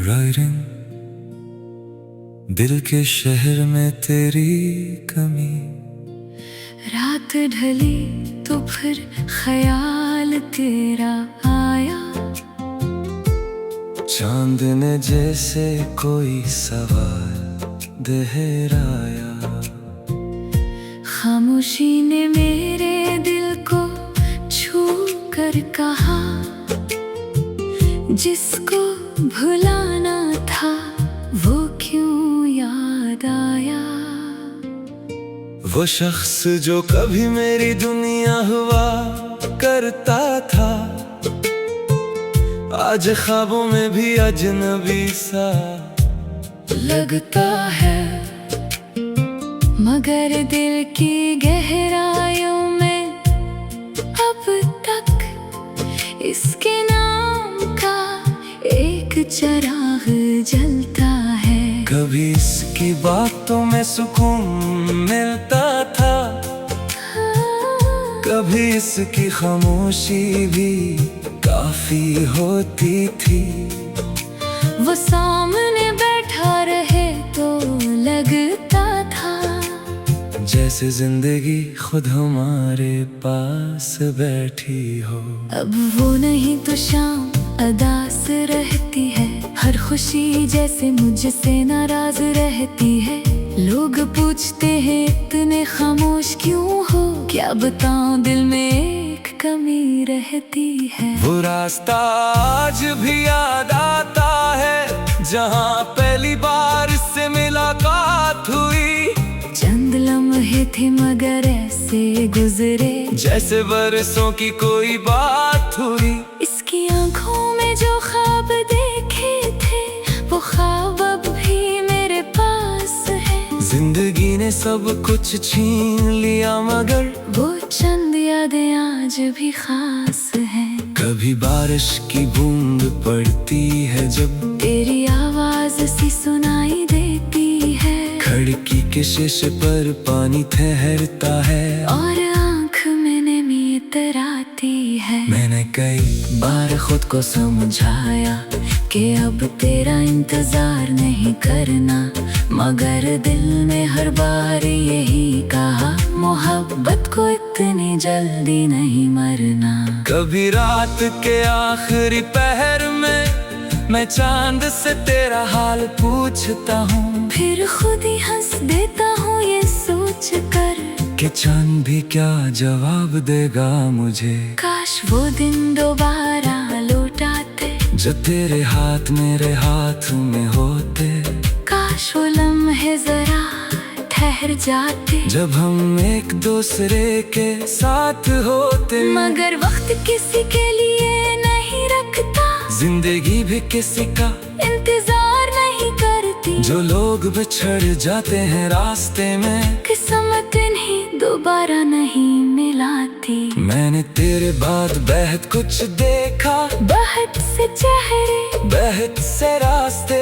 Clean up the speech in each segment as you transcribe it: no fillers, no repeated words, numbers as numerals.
writing दिल के शहर में तेरी कमी। रात ढली तो फिर ख्याल तेरा आया, चांद ने जैसे कोई सवाल दोहराया। खामोशी ने मेरे दिल को छू कर कहा, जिसको भुलाना था वो क्यों याद आया। वो शख्स जो कभी मेरी दुनिया हुआ करता था, आज ख्वाबों में भी अजनबी सा लगता है। मगर दिल की गहराइयों में अब तक इसके नाम का एक चिराग जलता है। कभी इसकी बातों में सुकून मिलता था, कभी इसकी खामोशी भी काफी होती थी। वो सामने बैठा रहे तो लगता था जैसे जिंदगी खुद हमारे पास बैठी हो। अब वो नहीं तो शाम अदास रहती है, हर खुशी जैसे मुझसे नाराज रहती है। लोग पूछते हैं इतने खामोश क्यों हो, क्या बताऊं दिल में एक कमी रहती है। वो रास्ता आज भी याद आता है जहाँ पहली बार से मुलाकात हुई। चंद लम्हे थे मगर ऐसे गुजरे जैसे बरसों की कोई बात हुई। इसकी आंखों में जो ख्वाब देखे थे वो ख्वाब अब भी मेरे पास है। जिंदगी ने सब कुछ छीन लिया मगर वो चंद यादें आज भी खास हैं। कभी बारिश की बूंद पड़ती है जब तेरी आवाज सी सुनाई देती है, खिड़की के शीशे पर पानी ठहरता है और आँख में नमी इतराती है। मैंने कई बार खुद को समझाया कि अब तेरा इंतजार नहीं करना, मगर दिल ने हर बार यही कहा मोहब्बत को इतनी जल्दी नहीं मरना। कभी रात के आखिरी पहर में मैं चांद से तेरा हाल पूछता हूँ, फिर खुद ही हंस देता हूँ ये सोच कर कि चांद भी क्या जवाब देगा मुझे। काश वो दिन दोबारा लौट आते जो तेरे हाथ मेरे हाथ में होते। काश वो लम्हे जरा ठहर जाते जब हम एक दूसरे के साथ होते। मगर वक्त किसी के लिए नहीं रखता, जिंदगी भी किसी का इंतजार नहीं करती। जो लोग बिछड़ जाते हैं रास्ते में, किस्मत इन्हें दोबारा नहीं मिलाती। मैंने तेरे बाद बहुत कुछ देखा, बहुत से चेहरे बहुत से रास्ते,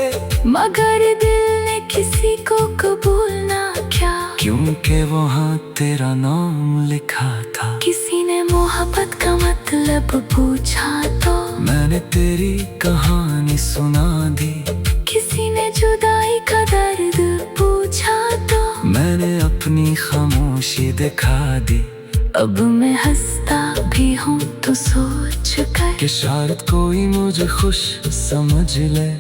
मगर दिल ने किसी को कबूल ना किया, क्योंकि वहाँ तेरा नाम लिखा था। किसी ने मोहब्बत का मतलब पूछा तो मैंने तेरी कहानी सुना दी। किसी ने जुदाई का दर्द पूछा तो मैंने अपनी खामोशी दिखा दी। अब मैं हंसता भी हूँ तो सोच कर कि शायद कोई मुझे खुश समझ ले,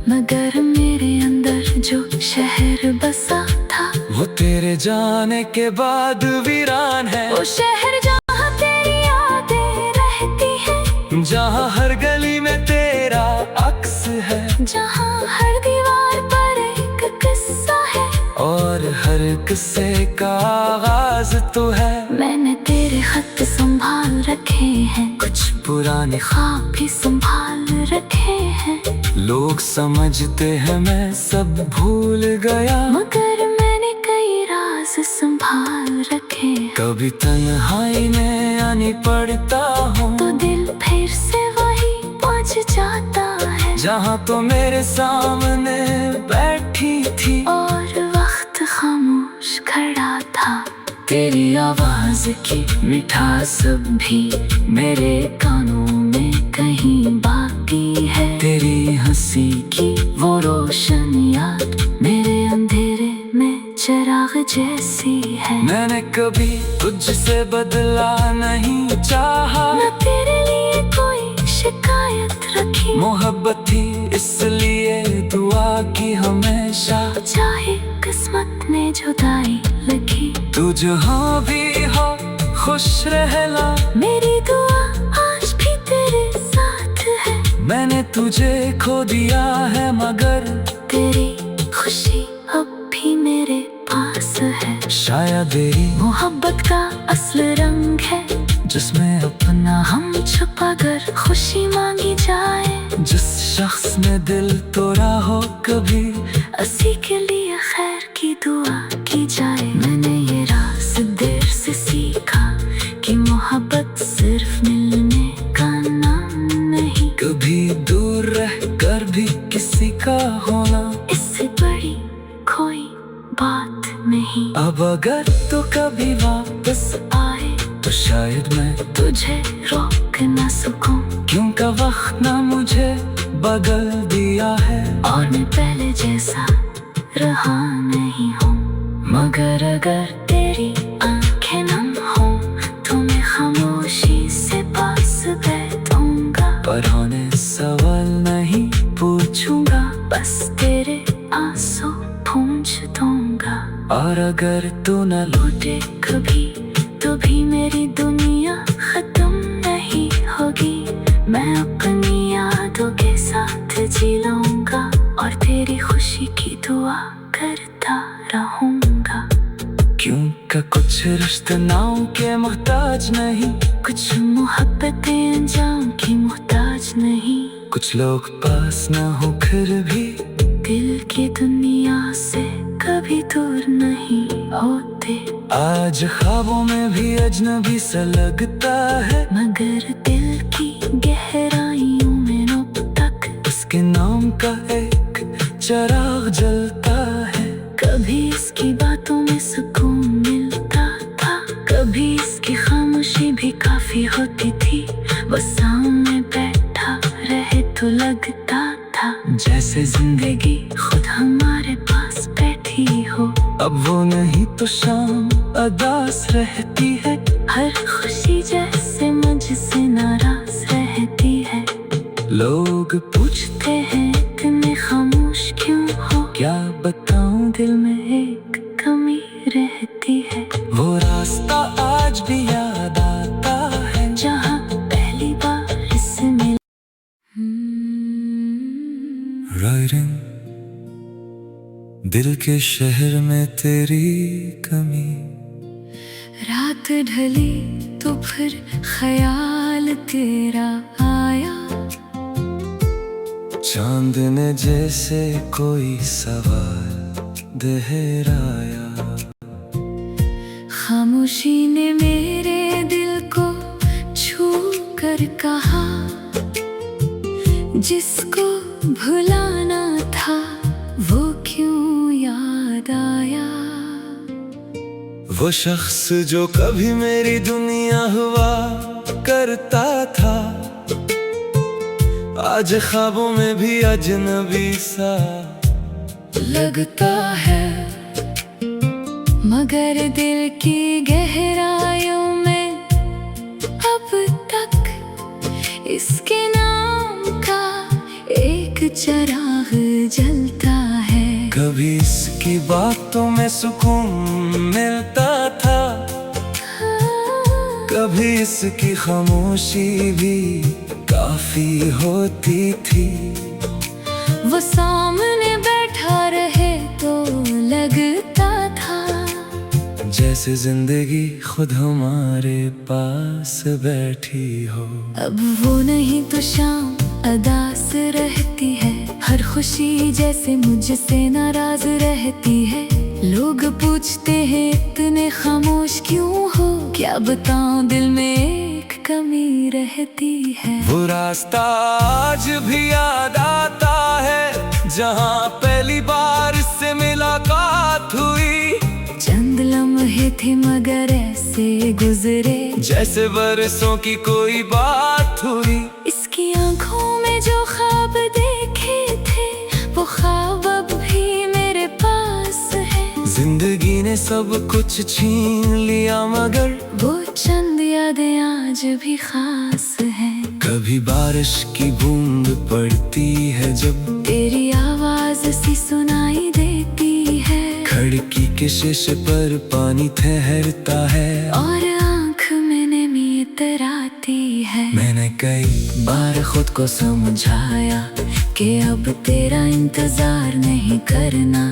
मगर मेरे अंदर जो शहर बसा था वो तेरे जाने के बाद वीरान है। वो शहर जहाँ तेरी यादें रहती है, जहाँ हर गली में तेरा अक्स है, जहाँ हर दीवार पर एक किस्सा है और हर किस्से का आगाज तो है। मैंने तेरे खत संभाल रखे हैं, कुछ पुराने ख्वाब भी संभाल रखे हैं। लोग समझते हैं मैं सब भूल गया, मगर मैंने कई राज संभाल रखे हैं। कभी तन्हाई में आनी पड़ता हूँ तो दिल फिर से वही पहुँच जाता है जहाँ तो मेरे सामने बैठी थी और वक्त खामोश खड़ा था। तेरी आवाज की मिठास भी मेरे कानों में कहीं बाकी है। तेरी हंसी की कभी तुझसे बदला नहीं चाहा, न तेरे लिए कोई शिकायत रखी। मोहब्बत थी इसलिए दुआ की हमेशा, चाहे किस्मत ने जुदाई लिखी। तू जहाँ भी हो खुश रहना, मेरी दुआ आज भी तेरे साथ है। मैंने तुझे खो दिया है मगर तेरी खुशी अब भी मेरे पास है। शायद यही मोहब्बत का असल रंग है, जिसमें अपना हम छुपा कर खुशी मांगी जाए। जिस शख्स ने दिल तोड़ा हो कभी, उसी के लिए खैर की दुआ की जाए। मैंने ये राज देर से सीखा कि मोहब्बत सिर्फ मिलने का नाम नहीं, कभी दूर रह कर भी किसी का होना इससे बड़ी कोई बात नहीं। अब अगर तो कभी वापस आए तो शायद मैं तुझे रोक न सकूं, क्योंकि वक्त ना मुझे बदल दिया है और मैं पहले जैसा रहा नहीं हूँ। मगर अगर तेरी आंखें नम हो तो मैं खामोशी से पास बैठूंगा। पर होने सवाल नहीं पूछूंगा, बस तेरे आंसू पूंछ दूंगा। और अगर तू न लौटे कभी तो भी मेरी दुनिया खत्म नहीं होगी। मैं अपनी यादों के साथ जी लूंगा और तेरी खुशी की दुआ करता रहूंगा। क्योंकि कुछ रिश्ते नाम के मोहताज नहीं, कुछ मोहब्बतें अंजाम की मोहताज नहीं। कुछ लोग पास न हो फिर भी दिल की दुनिया से कभी दूर नहीं होते। आज ख्वाबों में भी अजनबी सा लगता है, मगर दिल की गहराइयों में अब तक उसके नाम का एक चिराग जलता है। कभी इसकी बातों में सुकून मिलता था, कभी इसकी खामोशी भी काफी होती थी। वो सामने बैठा रहे तो लगता था जैसे जिंदगी खुद हमारे पास बैठी हो। अब वो नहीं तो शाम अदास रहती है, हर खुशी जैसे मुझसे नाराज रहती है। लोग पूछते हैं इतने खामोश क्यों हो, क्या बताऊं दिल में एक कमी रहती है। वो रास्ता आज भी याद आता है, जहाँ पहली बार इससे मिला। राइडिंग दिल के शहर में तेरी कमी, रात ढली तो फिर ख्याल तेरा आया। चांद ने जैसे कोई सवाल दोहराया। खामोशी ने मेरे दिल को छू कर कहा, जिसको भुलाना था वो क्यों याद आया। वो शख्स जो कभी मेरी दुनिया हुआ करता था, आज ख्वाबों में भी अजनबी सा लगता है। मगर दिल की गहराइयों में अब तक इसके नाम का एक चिराग जलता है। कभी इसकी बातों में सुकून मिलता था, कभी इसकी खामोशी भी काफी होती थी। वो सामने बैठा रहे तो लगता था जैसे जिंदगी खुद हमारे पास बैठी हो। अब वो नहीं तो शाम अदास रहती है, हर खुशी जैसे मुझसे नाराज रहती है। लोग पूछते हैं इतने खामोश क्यों हो, क्या बताऊं दिल में एक कमी रहती है। वो रास्ता आज भी याद आता है, जहाँ पहली बार से मुलाकात हुई। चंद लम्हे थे मगर ऐसे गुजरे जैसे बरसों की कोई बात हुई। इसकी आंखों में जो ख्वाब देखे थे वो ख्वाब अब भी मेरे पास है। जिंदगी ने सब कुछ छीन लिया, मगर वो चंद यादें आज भी खास हैं। कभी बारिश की बूंद पड़ती है जब तेरी आवाज सी सुनाई देती है, खिड़की के शीशे पर पानी ठहरता है और आँख में नमी इतराती है। मैंने कई बार खुद को समझाया कि अब तेरा इंतजार नहीं करना,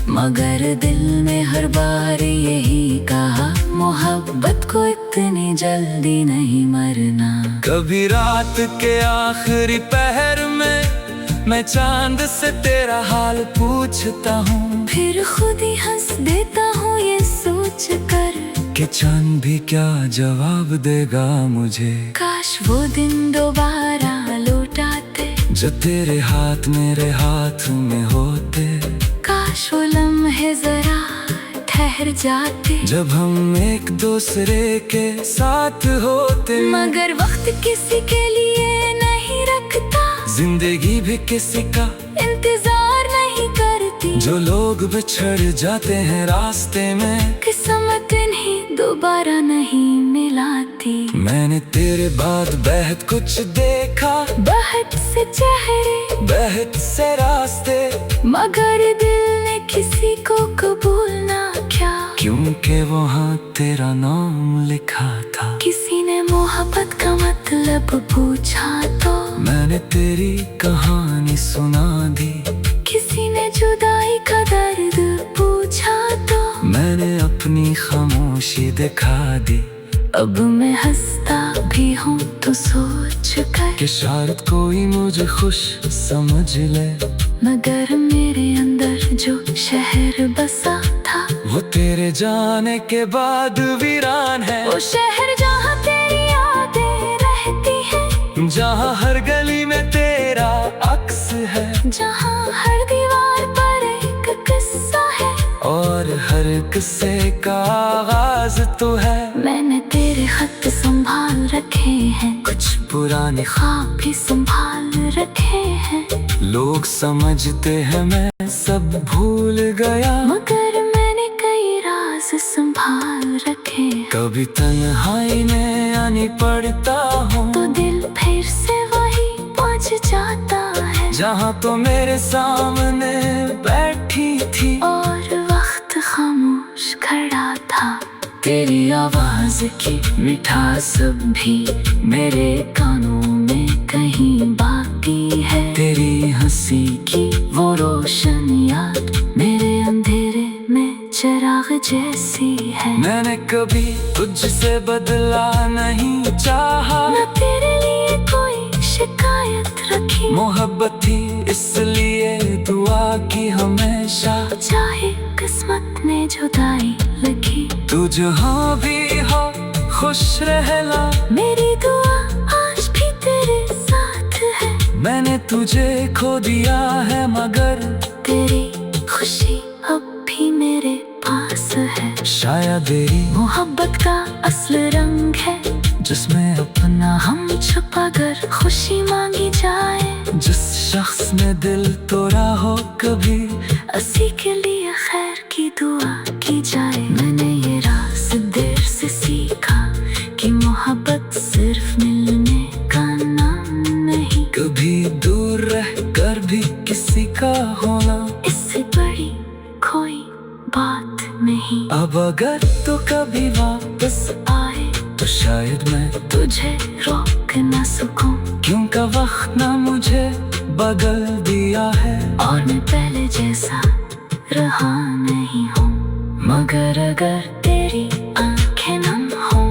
मगर दिल में हर बार यही कहा, मोहब्बत को इतनी जल्दी नहीं मरना। कभी रात के आखिरी पहर में मैं चांद से तेरा हाल पूछता हूँ, फिर खुद ही हंस देता हूँ ये सोच कर कि चांद भी क्या जवाब देगा मुझे। काश वो दिन दोबारा लौट आते, जो तेरे हाथ मेरे हाथ में होते, काश वो लम्हे जरा ठहर जाते, जब हम एक दूसरे के साथ होते। मगर वक्त किसी के लिए नहीं रखता, जिंदगी भी किसी का इंतजार नहीं करती, जो लोग बिछड़ जाते हैं रास्ते में, किस्मत इन्हें दोबारा नहीं मिलाती। मैंने तेरे बाद बहुत कुछ देखा, बहुत से चेहरे, बहुत से रास्ते, मगर दिल ने किसी को कबूल ना किया, क्योंकि वहाँ तेरा नाम लिखा था। किसी ने मोहब्बत का मतलब पूछा तो मैंने तेरी कहानी सुना दी, किसी ने जुदाई का दर्द पूछा तो मैंने अपनी खामोशी दिखा दी। अब मैं हंसता भी हूँ तो सोच कर कि शायद कोई मुझे खुश समझ ले, मगर मेरे अंदर जो शहर बसा था, वो तेरे जाने के बाद वीरान है। वो शहर जहाँ तेरी यादें रहती है, जहाँ हर गली में तेरा अक्स है, जहाँ हर दीवार पर एक किस्सा है, और हर किस्से का आगाज तो है। मैंने तेरे खत संभाल रखे हैं, कुछ पुराने ख्वाब भी संभाल रखे हैं, लोग समझते हैं मैं सब भूल गया, मगर मैंने कई राज संभाल रखे हैं। कभी तन्हाई में आनी पड़ता हूँ तो दिल फिर से वही पहुँच जाता है, जहाँ तो मेरे सामने बैठी थी, और वक्त खामोश खड़ा था। तेरी आवाज की मिठास भी मेरे कानों में कहीं बाकी है, तेरी हंसी की वो रोशन याद मेरे अंधेरे में चिराग जैसी है। मैंने कभी तुझसे बदला नहीं चाहा, न तेरे लिए कोई शिकायत रखी, मोहब्बत थी इसलिए दुआ की हमेशा, चाहे किस्मत ने जुदाई लिखी। तू जहाँ भी हो खुश रहना, मेरी दुआ आज भी तेरे साथ है, मैंने तुझे खो दिया है मगर तेरी खुशी अब भी मेरे पास है। शायद तेरी मोहब्बत का असल रंग है, जिसमें अपना हम छुपा कर खुशी मांगी जाए, जिस शख्स ने दिल तोड़ा हो कभी, उसी के लिए खैर की दुआ की जाए। मैंने ये राज देर से सीखा कि मोहब्बत सिर्फ मिलने का नाम नहीं, कभी दूर रह कर भी किसी का होना इससे बड़ी कोई बात नहीं। अब अगर तो कभी वापस आए तो शायद मैं तुझे रोक न सकूं, क्योंकि वक्त ना मुझे बदल दिया है, और मैं पहले जैसा रहा नहीं हूँ, मगर अगर तेरी आंखें नम हो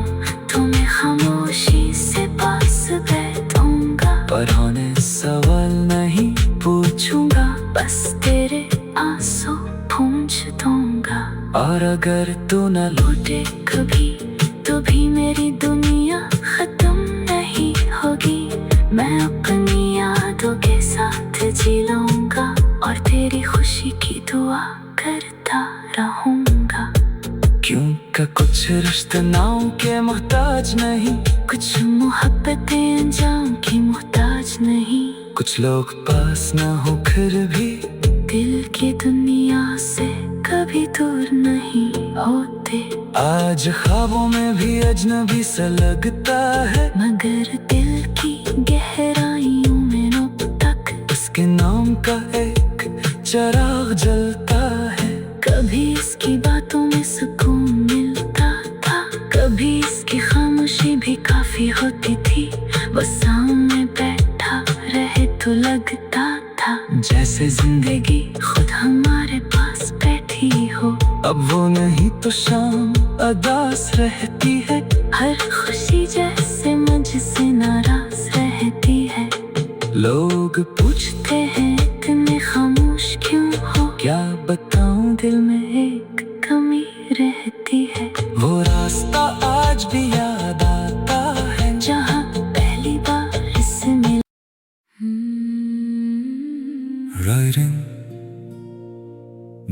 तो मैं खामोशी से पास बैठूंगा, पर होने सवाल नहीं पूछूंगा, बस तेरे आंसू पूंछ दूंगा। और अगर तू न लौटे कभी तो भी मेरी दुनिया खत्म नहीं होगी, मैं अपनी यादों के साथ जी लूंगा, और तेरी खुशी की दुआ करता रहूंगा। क्योंकि कुछ रिश्ते नाम के मोहताज नहीं, कुछ मोहब्बतें अंजाम की मोहताज नहीं, कुछ लोग पास ना हो फिर भी दिल की दुनिया से कभी दूर नहीं होते। आज ख्वाबों में भी अजनबी सा लगता है, मगर दिल की गहराइयों में अब तक उसके नाम का एक चिराग जलता है। कभी इसकी बातों में सुकून मिलता था, कभी इसकी खामोशी भी काफी होती थी। वो सामने बैठा रहे तो लगता था जैसे जिंदगी खुद हमारे पास बैठी हो। अब वो नहीं तो शाम अदास रहती है, हर खुशी जैसे मुझसे नाराज रहती है। लोग पूछते हैं इतने खामोश क्यों हो, क्या बताऊं दिल में एक कमी रहती है। वो रास्ता आज भी याद आता है, जहाँ पहली बार इससे मिला। राइडिंग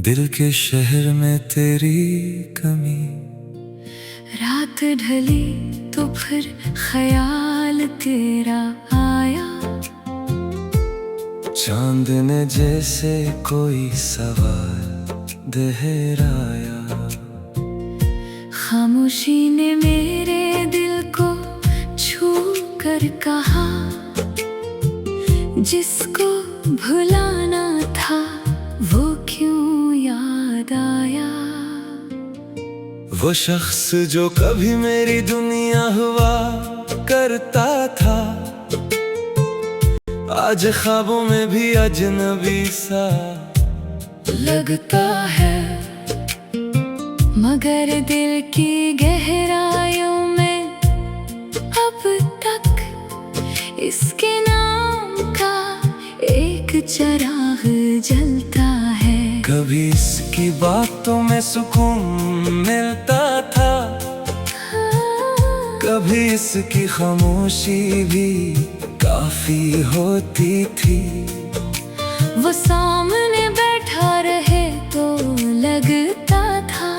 दिल के शहर में तेरी कमी। रात ढली तो फिर ख्याल तेरा आया, चांद ने जैसे कोई सवाल दोहराया। खामोशी ने मेरे दिल को छू कर कहा, जिसको भुलाना था वो क्यों याद आया। वो शख्स जो कभी मेरी दुनिया हुआ करता था, आज ख्वाबों में भी अजनबी सा लगता है। मगर दिल की गहराइयों में अब तक इसके नाम का एक चिराग जलता है। कभी इसकी बातों में सुकून मिलता था, कभी इसकी खामोशी भी काफी होती थी। वो सामने बैठा रहे तो लगता था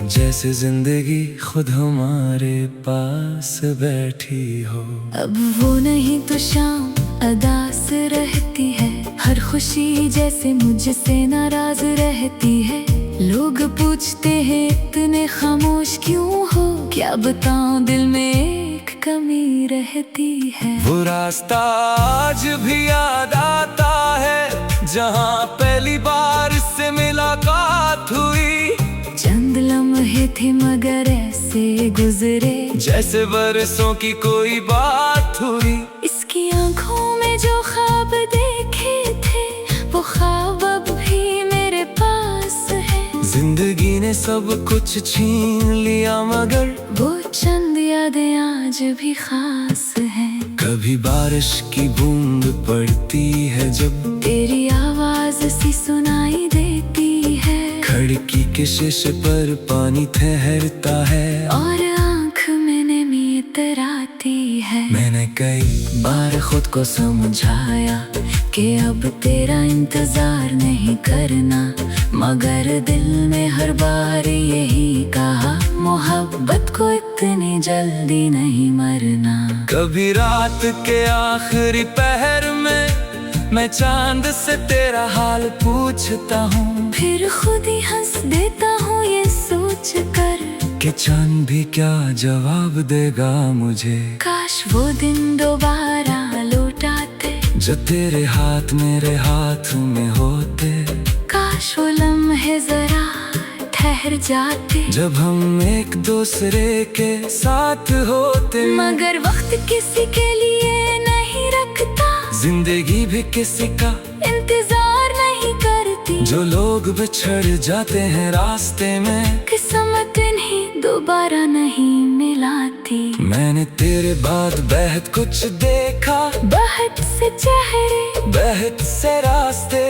जैसे जिंदगी खुद हमारे पास बैठी हो। अब वो नहीं तो शाम अदास रहती है, हर खुशी जैसे मुझसे नाराज रहती है। लोग पूछते हैं इतने खामोश क्यों हो, क्या बताऊं दिल में एक कमी रहती है। वो रास्ता आज भी याद आता है, जहाँ पहली बार इससे मुलाकात हुई। चंद लम्हे थे मगर ऐसे गुजरे जैसे बरसों की कोई बात हुई। इसकी आंखों में जो ख्वाब देखे थे वो ख्वाब अब भी मेरे पास है। जिंदगी ने सब कुछ छीन लिया मगर वो चंद यादें आज भी खास हैं। कभी बारिश की बूंद पड़ती है जब तेरी आवाज सी सुनाई देती है, खिड़की के शीशे पर पानी ठहरता है और आँख में नमी इतराती है। मैंने कई बार खुद को समझाया कि अब तेरा इंतजार नहीं करना, मगर दिल में हर बार यही कहा मोहब्बत को इतनी जल्दी नहीं मरना। कभी रात के आखिरी पहर में मैं चांद से तेरा हाल पूछता हूँ, फिर खुद ही हंस देता हूँ ये सोच कर कि चांद भी क्या जवाब देगा मुझे। काश वो दिन दोबारा लौट आते, जो तेरे हाथ मेरे हाथ में होते। काश वो लम्हे जरा ठहर जाते, जब हम एक दूसरे के साथ होते। मगर वक्त किसी के लिए नहीं रखता, जिंदगी भी किसी का इंतजार नहीं करती। जो लोग बिछड़ जाते हैं रास्ते में, किस्मत इन्हें दोबारा नहीं मिलाती। मैंने तेरे बाद बहुत कुछ देखा, बहुत से चेहरे बहुत से रास्ते,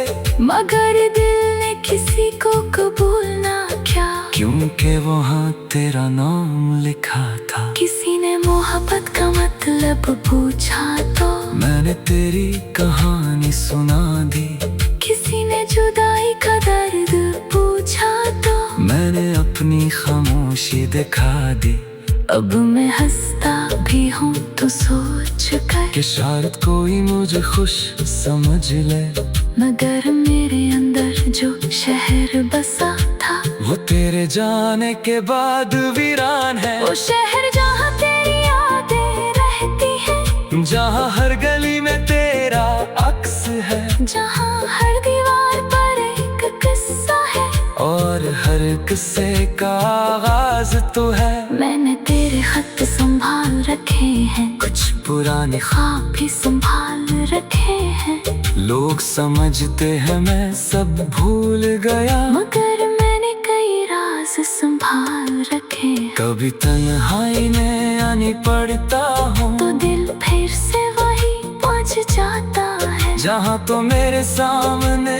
मगर दिल ने किसी को कबूल ना किया, क्योंकि वहाँ तेरा नाम लिखा था। किसी ने मोहब्बत का मतलब पूछा तो मैंने तेरी कहानी सुना दी, किसी ने जुदाई का दर्द पूछा तो मैंने अपनी खामोशी दिखा दी। अब मैं हंसता भी हूँ तो सोच कर कि शायद कोई मुझे खुश समझ ले। मगर मेरे अंदर जो शहर बसा था, वो तेरे जाने के बाद वीरान है। वो शहर जहाँ तेरी यादें रहती है, जहाँ हर गली में तेरा अक्स है, जहाँ हर दीवार पर एक किस्सा है, और हर किस्से का आगाज तो है। मैंने तेरे खत संभाल रखे हैं, कुछ पुराने ख्वाब भी संभाल रखे हैं। लोग समझते हैं मैं सब भूल गया, मगर मैंने कई राज संभाल रखे हैं। कभी तन्हाई में आनी पड़ता हूँ, तो दिल फिर से वही पहुँच जाता है, जहाँ तो मेरे सामने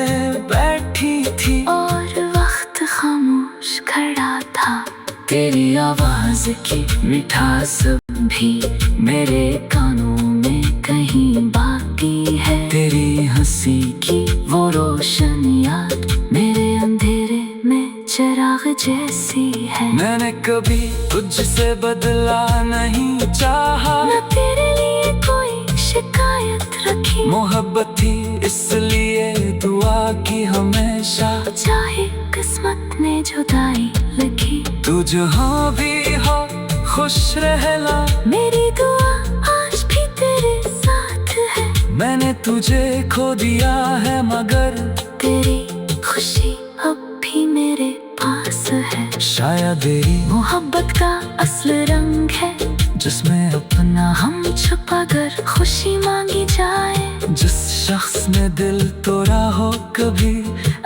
बैठी थी, और वक्त खामोश खड़ा था। तेरी आवाज की मिठास भी मेरे कानों में कहीं बाकी है, तेरी हंसी की वो रोशन याद मेरे अंधेरे में चिराग जैसी है। मैंने कभी तुझसे बदला नहीं चाहा, न तेरे लिए कोई शिकायत रखी, मोहब्बत थी इसलिए दुआ की हमेशा, चाहे किस्मत ने जुदाई लिखी। तू जहाँ भी हो खुश रहना, मेरी दुआ आज भी तेरे साथ है। मैंने तुझे खो दिया है मगर तेरी खुशी अब भी मेरे पास है। शायद यही मोहब्बत का असल रंग है, जिसमें अपना हम छुपा कर खुशी मांगी जाए। जिस शख्स ने दिल तोड़ा हो कभी,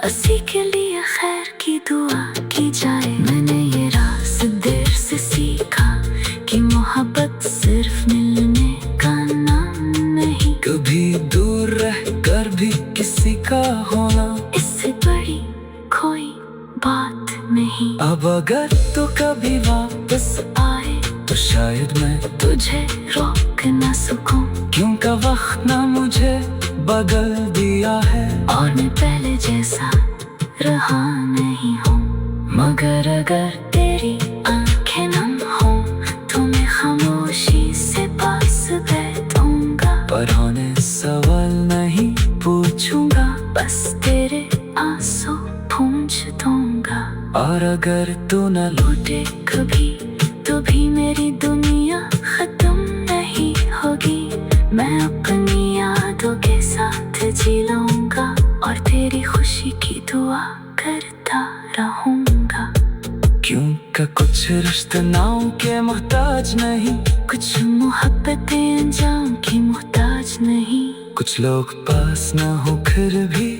उसी के लिए खैर की दुआ की जाए। मैंने ये राज देर से सीखा कि मोहब्बत सिर्फ मिलने का नाम नहीं, कभी दूर रह कर भी किसी का होना इससे बड़ी कोई बात नहीं। अब अगर तो कभी वापस आए तो शायद मैं तुझे रोक न सकूं, क्योंकि वक्त ना मुझे बदल दिया है, और मैं पहले जैसा रहा नहीं हूँ। मगर अगर तेरी आंखें नम हो तो मैं खामोशी से पास बैठूंगा, पढ़ाने सवाल नहीं पूछूंगा, बस तेरे आंसू पूंछ दूंगा। और अगर तू न लौटे कभी तो भी मेरी दुनिया खत्म नहीं होगी। मैं अपनी यादों के साथ जी लूंगा, और तेरी खुशी की दुआ करता रहूंगा। क्योंकि कुछ रिश्ते नाम के मोहताज नहीं, कुछ मोहब्बतें अंजाम की मोहताज नहीं, कुछ लोग पास न हो फिर भी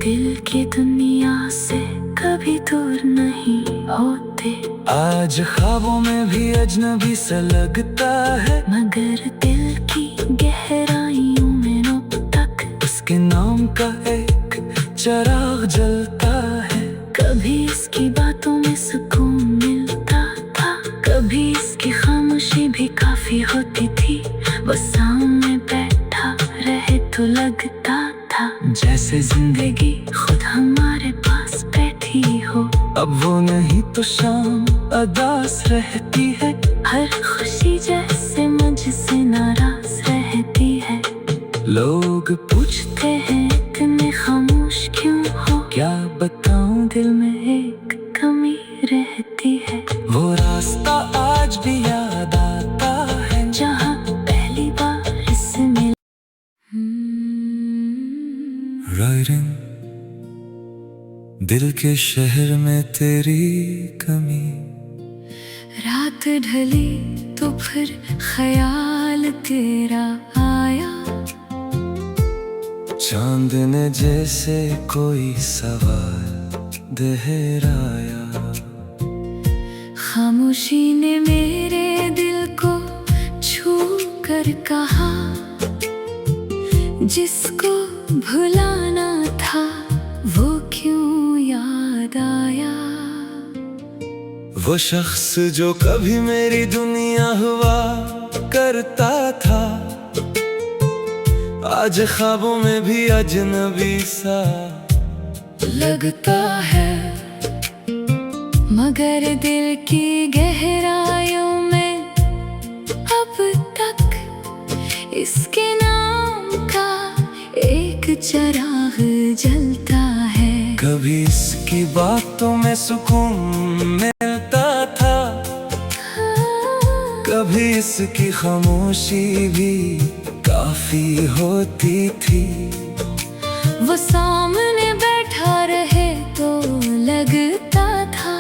दिल की दुनिया से कभी दूर नहीं होते। आज ख्वाबों में भी अजनबी सा लगता है, मगर दिल की गहराइयों में अब तक उसके नाम का एक चिराग जलता है। कभी इसकी बातों में सुकून मिलता था, कभी इसकी खामोशी भी काफी होती थी। वो सामने बैठा रहे तो लगता था जैसे जिंदगी खुद हमारे पास बैठी हो। अब वो नहीं तो शाम अदास रहती है, हर खुशी जैसे मुझसे नाराज रहती है। लोग पूछते हैं इतने खामोश क्यों हो, क्या बताऊं दिल में एक कमी रहती है। वो रास्ता आज भी याद आता है, जहाँ पहली बार इससे मिला। राइडिंग दिल के शहर में तेरी कमी, रात ढली तो फिर ख्याल तेरा आया, चांद ने जैसे कोई सवाल दोहराया। खामोशी ने मेरे दिल को छू कर कहा, जिसको भुलाना था वो क्यों याद आया। वो शख्स जो कभी मेरी दुनिया हुआ करता था, आज ख्वाबों में भी अजनबी सा लगता है। मगर दिल की गहराइयों में अब तक इसके नाम का एक एक चिराग जलता है। कभी इसकी बातों में सुकून मिलता था, कभी इसकी खामोशी भी काफी होती थी। वो सामने बैठा रहे तो लगता था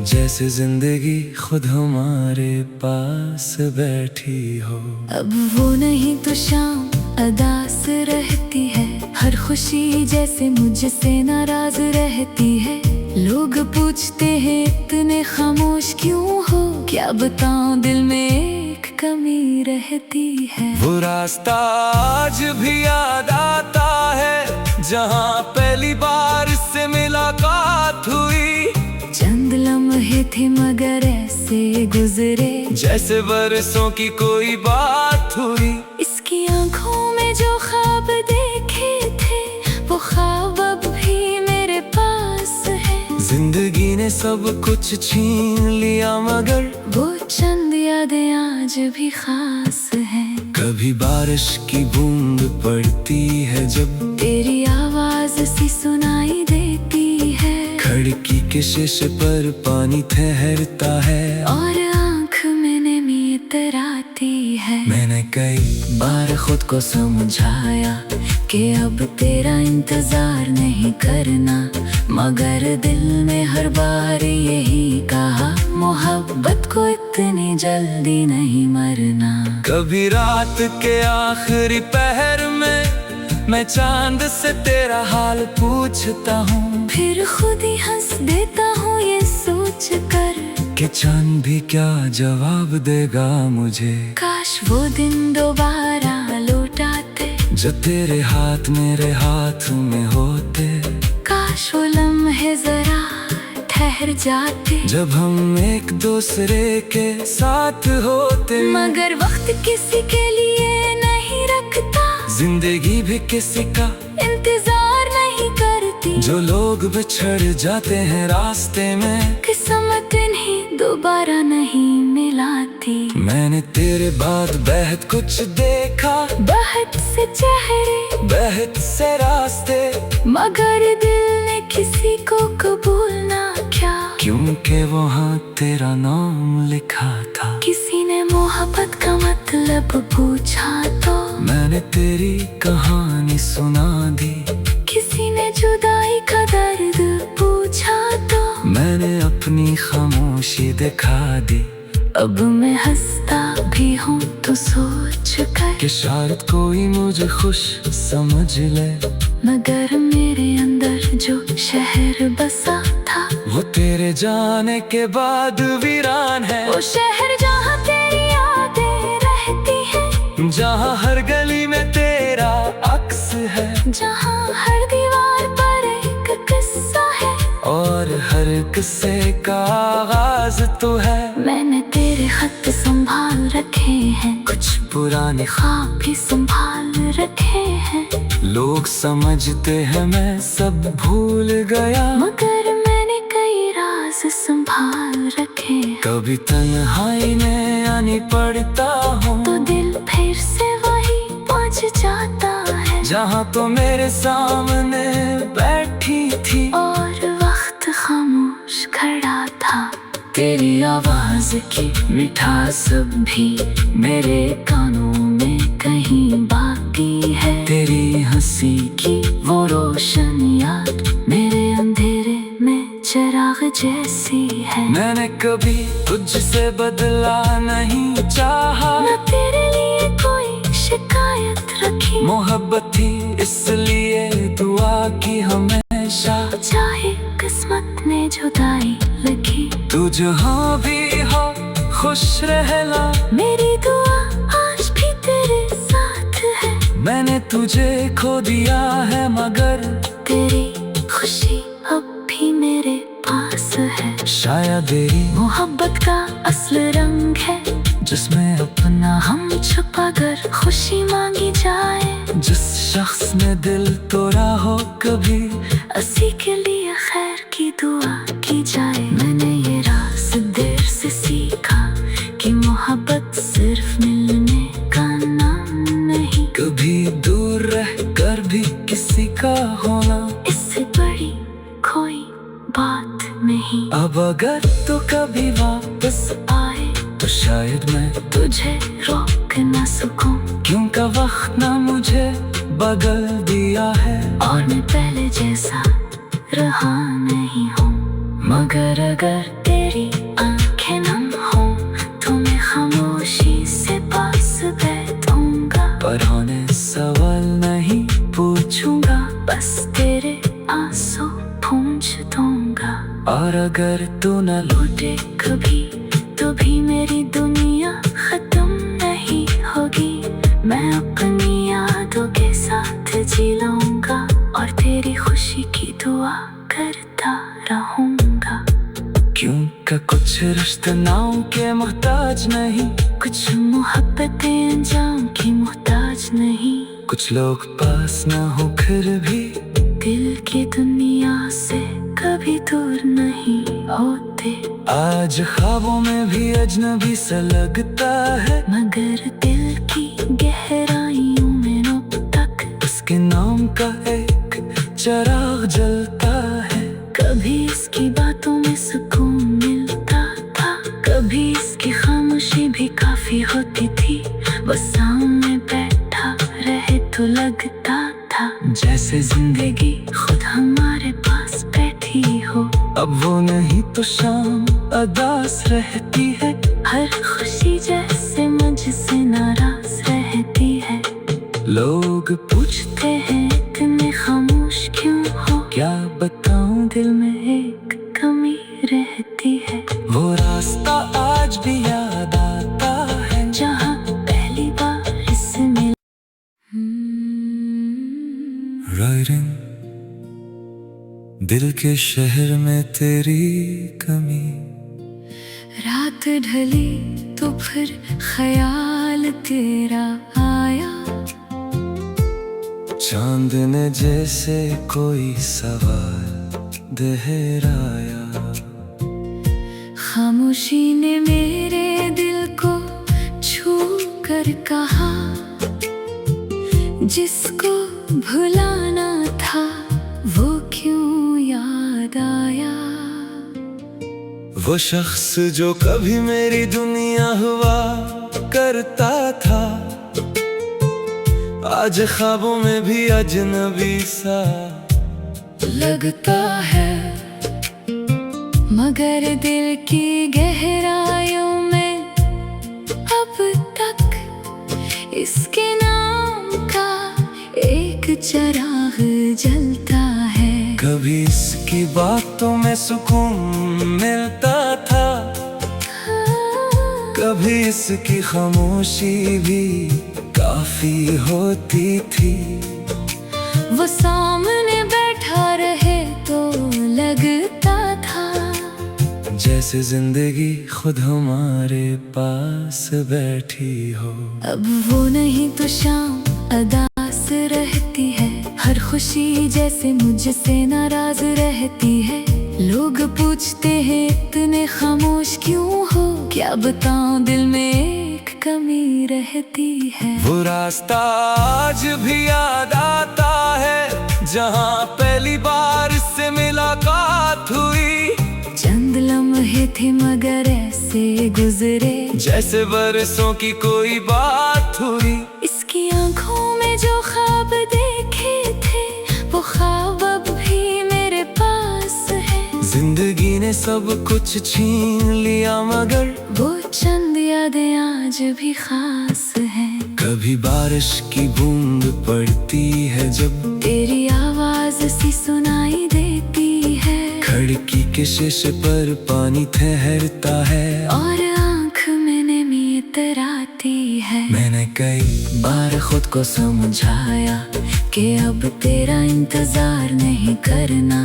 जैसे जिंदगी खुद हमारे पास बैठी हो। अब वो नहीं तो शाम अदास रहती है, हर खुशी जैसे मुझसे नाराज रहती है। लोग पूछते हैं इतने खामोश क्यों हो, क्या बताऊं दिल में एक कमी रहती है। वो रास्ता आज भी याद आता है जहाँ पहली बार इससे मुलाकात हुई। चंद लम्हे थे मगर ऐसे गुजरे जैसे बरसों की कोई बात हुई। इसकी आंखों में जो ख्वाब देखे थे वो ख्वाब अब भी मेरे पास है। जिंदगी ने सब कुछ छीन लिया मगर वो चंद यादें आज भी खास हैं। कभी बारिश की बूंद पड़ती है जब तेरी आवाज सी सुनाई देती है, खिड़की के शीशे पर पानी ठहरता है और आँख में नमी इतराती है। मैंने कई बार खुद को समझाया कि अब तेरा इंतजार नहीं करना, मगर दिल में हर बार यही कहा मोहब्बत को इतनी जल्दी नहीं मरना। कभी रात के आखिरी पहर में मैं चांद से तेरा हाल पूछता हूँ, फिर खुद ही हंस देता हूँ ये सोच कर कि चांद भी क्या जवाब देगा मुझे। काश वो दिन दोबारा लौट आते जो तेरे हाथ मेरे हाथ में होते। काश वो लम्हे जरा ठहर जाते जब हम एक दूसरे के साथ होते। मगर वक्त किसी के लिए नहीं रखता, जिंदगी भी किसी का इंतजार नहीं करती। जो लोग बिछड़ जाते हैं रास्ते में किस्मत इन्हें दोबारा नहीं मिलाती। मैंने तेरे बाद बेहद कुछ देखा, बहुत से चेहरे बेहद से रास्ते, मगर दिल ने किसी को कबूल ना किया, क्योंकि वहाँ तेरा नाम लिखा था। किसी ने मोहब्बत का मतलब पूछा तो मैंने तेरी कहानी सुना दी, किसी ने जुदाई का दर्द पूछा तो मैंने अपनी खामोशी दिखा दी। अब मैं हंसता भी हूँ तो सोच कर कि शायद कोई मुझे खुश समझ ले, मगर मेरे अंदर जो शहर बसा था वो तेरे जाने के बाद वीरान है। वो शहर जहाँ तेरी यादें रहती है, जहाँ हर गली में तेरा अक्स है, जहाँ हर दीवार पर एक किस्सा है और हर किस्से का आगाज तो है। मैंने तेरे खत संभाल रखे हैं, कुछ पुराने ख्वाब भी संभाल रखे हैं, लोग समझते हैं मैं सब भूल गया, मगर मैंने कई राज संभाल रखे हैं। कभी तन्हाई में आनी पड़ता हूँ तो दिल फिर से वही पहुँच जाता है जहाँ तो मेरे सामने बैठी थी और वक्त खामोश खड़ा था। तेरी आवाज की मिठास भी मेरे कानों में कहीं बाकी है, तेरी हंसी की वो रोशन याद मेरे अंधेरे में चिराग जैसी है। मैंने कभी तुझसे बदला नहीं चाहा, न तेरे लिए कोई शिकायत रखी, मोहब्बत थी इसलिए दुआ की हमेशा, चाहे किस्मत ने जुदाई लिखी। तू जहाँ भी हो खुश रहना, मेरी दुआ आज भी तेरे साथ है। मैंने तुझे खो दिया है मगर तेरी खुशी अब भी मेरे पास है। शायद तेरी मोहब्बत का असल रंग है जिसमें अपना हम छुपा कर खुशी मांगी जाए। जिस शख्स ने दिल तोड़ा हो कभी उसी के लिए खैर की दुआ की जाए। मैंने ये राज देर से सीखा कि मोहब्बत सिर्फ मिलने का नाम नहीं, कभी दूर रह कर भी अगर तू कभी वापस आए तो शायद मैं तुझे रोक ना सकूं, क्योंकि वक्त ना मुझे बदल दिया है और मैं पहले जैसा रहा नहीं हूँ। मगर अगर तेरी आंखें नम हो तो मैं खामोशी से पास बैठूंगा, पर होने सवाल नहीं पूछूंगा, बस तेरे आंसू पूंछ दूंगा। और अगर तू न लौटे कभी तो भी मेरी दुनिया खत्म नहीं होगी। मैं अपनी यादों के साथ जी लूंगा और तेरी खुशी की दुआ करता रहूंगा। क्योंकि कुछ रिश्ते नाम के मोहताज नहीं, कुछ मोहब्बतें अंजाम की मोहताज नहीं, कुछ लोग पास ना हो फिर भी दिल की दुनिया से कभी दूर नहीं होते। आज ख्वाबों में भी अजनबी सा लगता है, मगर दिल की गहराइयों में अब तक उसके नाम का एक चिराग जलता है। कभी इसकी बातों में सुकून मिलता था, कभी इसकी खामोशी भी काफी होती थी। बस सामने बैठा रहे तो लगता था जैसे जिंदगी खुद हमारे पास बैठी हो। अब वो नहीं तो शाम अदास रहती है, हर खुशी जैसे मुझसे नाराज रहती है। लोग पूछते हैं इतने खामोश क्यों हो, क्या बताऊं दिल में एक कमी रहती है। वो रास्ता आज भी याद आता है जहाँ पहली बार इससे मिल राइडिंग दिल के शहर में तेरी कमी। रात ढली तो फिर ख्याल तेरा आया, चांद ने जैसे कोई सवाल दोहराया। खामोशी ने मेरे दिल को छू कर कहा, जिसको भुलाना था वो क्यों याद आया। वो शख्स जो कभी मेरी दुनिया हुआ करता था, आज ख्वाबों में भी अजनबी सा लगता है। मगर दिल की गहराइयों में अब तक इसके नाम का एक चिराग जलता है। कभी इसकी बातों में सुकून मिलता था, कभी इसकी खामोशी भी काफी होती थी। वो सामने बैठा रहे तो लगता था जैसे जिंदगी खुद हमारे पास बैठी हो। अब वो नहीं तो शाम अदास रहती है, हर खुशी जैसे मुझसे नाराज रहती है। लोग पूछते हैं इतने खामोश क्यों हो, क्या बताऊं दिल में एक कमी रहती है। वो रास्ता आज भी याद आता है जहाँ पहली बार से मुलाकात हुई। चंद लम्हे थे मगर ऐसे गुजरे जैसे बरसों की कोई बात हुई। इसकी आंखों में जो ख्वाब देखे थे वो ख्वाब अब भी मेरे पास है। जिंदगी ने सब कुछ छीन लिया मगर वो चंद यादें आज भी खास हैं। कभी बारिश की बूंद पड़ती है जब तेरी आवाज सी सुनाई देती है, खिड़की के शीशे पर पानी ठहरता है और आँख में नमी इतराती है। मैंने कई बार खुद को समझाया कि अब तेरा इंतजार नहीं करना,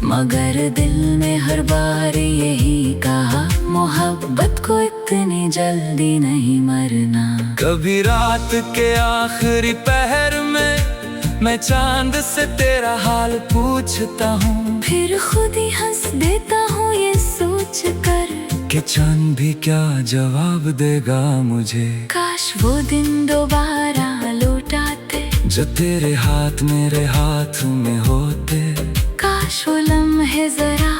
मगर दिल ने हर बार यही कहा मोहब्बत को इतनी जल्दी नहीं मरना। कभी रात के आखिरी पहर में मैं चांद से तेरा हाल पूछता हूँ, फिर खुद ही हंस देता हूँ ये सोच कर कि चांद भी क्या जवाब देगा मुझे। काश वो दिन दोबारा लौट आते जो तेरे हाथ मेरे हाथ में होते। काश वो लम्हे जरा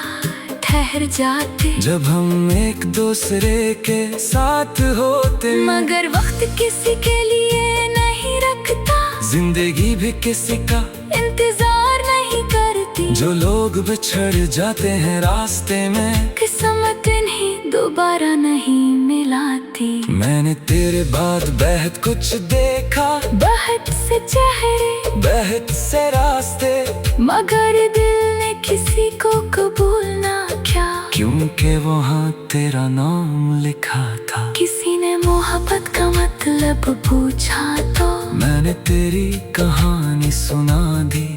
ठहर जाते जब हम एक दूसरे के साथ होते। मगर वक्त किसी के लिए नहीं रखता, जिंदगी भी किसी का इंतजार नहीं करती। जो लोग बिछड़ जाते हैं रास्ते में, किस्मत इन्हें दोबारा नहीं मिलाती। मैंने तेरे बाद बहुत कुछ देखा, बहुत से चेहरे, बहुत से रास्ते, मगर दिल ने किसी को कबूल ना किया। क्योंकि वहाँ तेरा नाम लिखा था। किसी ने मोहब्बत का मतलब पूछा तो मैंने तेरी कहानी सुना दी।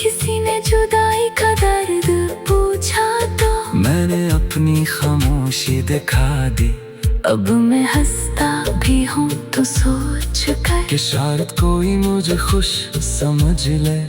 किसी ने जुदाई का दर्द पूछा तो मैंने अपनी खामोशी दिखा दी। अब मैं हंसता भी हूँ तो सोच कर कि शायद कोई मुझे खुश समझ ले,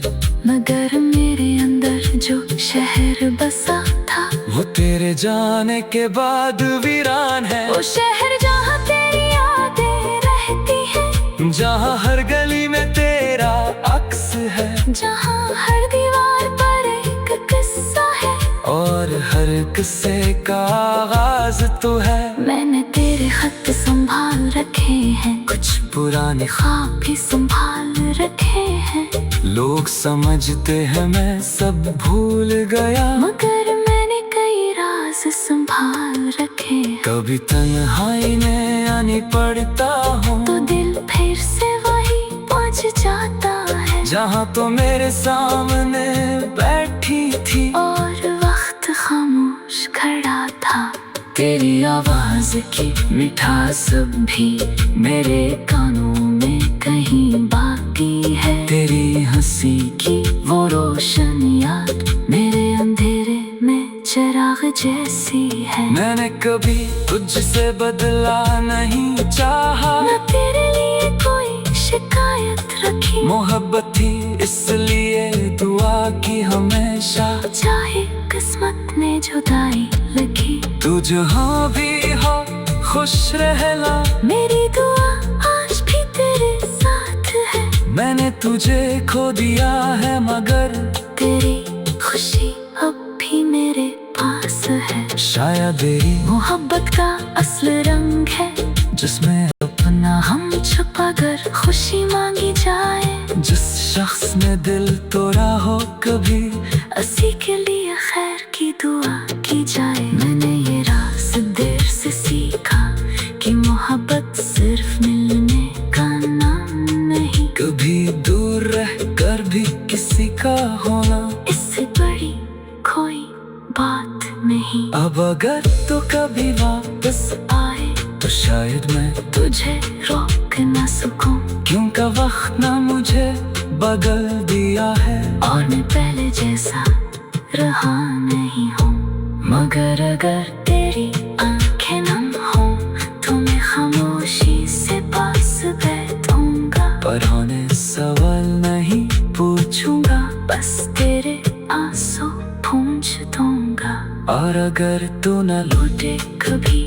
मगर मेरे अंदर जो शहर बसा था वो तेरे जाने के बाद वीरान है। वो शहर जहाँ तेरी यादें रहती है, जहाँ हर गली में तेरा अक्स है, जहाँ हर दीवार पर एक किस्सा है और हर किस्से का आगाज तो है। मैंने तेरे खत संभाल रखे हैं, कुछ पुराने ख्वाब भी संभाल रखे हैं। लोग समझते हैं मैं सब भूल गया, मगर मैंने कई राज संभाल रखे हैं। कभी तन्हाई में आनी पड़ता हूँ तो दिल फिर से वही पहुँच जाता है जहाँ तो मेरे सामने बैठी थी और वक्त खामोश खड़ा था। तेरी आवाज की मिठास भी मेरे कानों में कहीं बाकी है। तेरी हंसी की वो रोशन याद मेरे अंधेरे में चिराग जैसी है। मैंने कभी तुझसे बदला नहीं चाहा, न तेरे लिए कोई शिकायत रखी। मोहब्बत थी इसलिए दुआ की हमेशा, चाहे किस्मत ने जुदाई लगी। तू जहाँ भी हो खुश रहना, मेरी दुआ आज भी तेरे साथ है। मैंने तुझे खो दिया है मगर तेरी खुशी अब भी मेरे पास है। शायद तेरी मोहब्बत का असल रंग है, जिसमें अपना हम छुपा कर खुशी मांगी जाए। जिस शख्स ने दिल तोड़ा हो कभी, उसी के लिए खैर की दुआ की जाए। मैंने ये राज देर से सीखा कि मोहब्बत सिर्फ मिलने का नाम नहीं, कभी दूर रह कर भी किसी का होना इससे बड़ी कोई बात नहीं। अब अगर तो कभी वापस आए तो शायद मैं तुझे रोक न सकूं, क्योंकि वक्त ना मुझे बदल दिया है और मैं पहले जैसा रहा नहीं हूँ। मगर अगर तेरी आंखें नम हो तो मैं खामोशी से पास बैठूंगा। पर होने सवाल नहीं पूछूंगा, बस तेरे आंसू पूंछ दूंगा। और अगर तू न लौटे कभी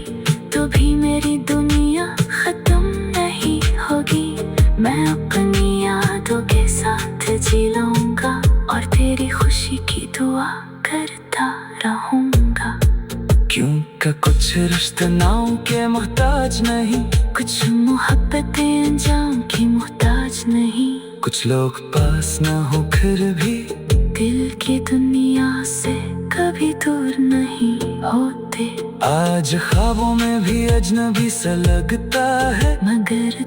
तो भी मेरी दुनिया खत्म नहीं होगी। मैं अपनी यादों के साथ जी लूंगा और तेरी खुशी की दुआ करता रहूंगा। क्योंकि कुछ रिश्ते नाम के मोहताज नहीं, कुछ मोहब्बतें अंजाम की मोहताज नहीं। कुछ लोग पास न हो फिर भी दिल की दुनिया से कभी दूर नहीं होते। आज ख्वाबों में भी अजनबी सा लगता है, मगर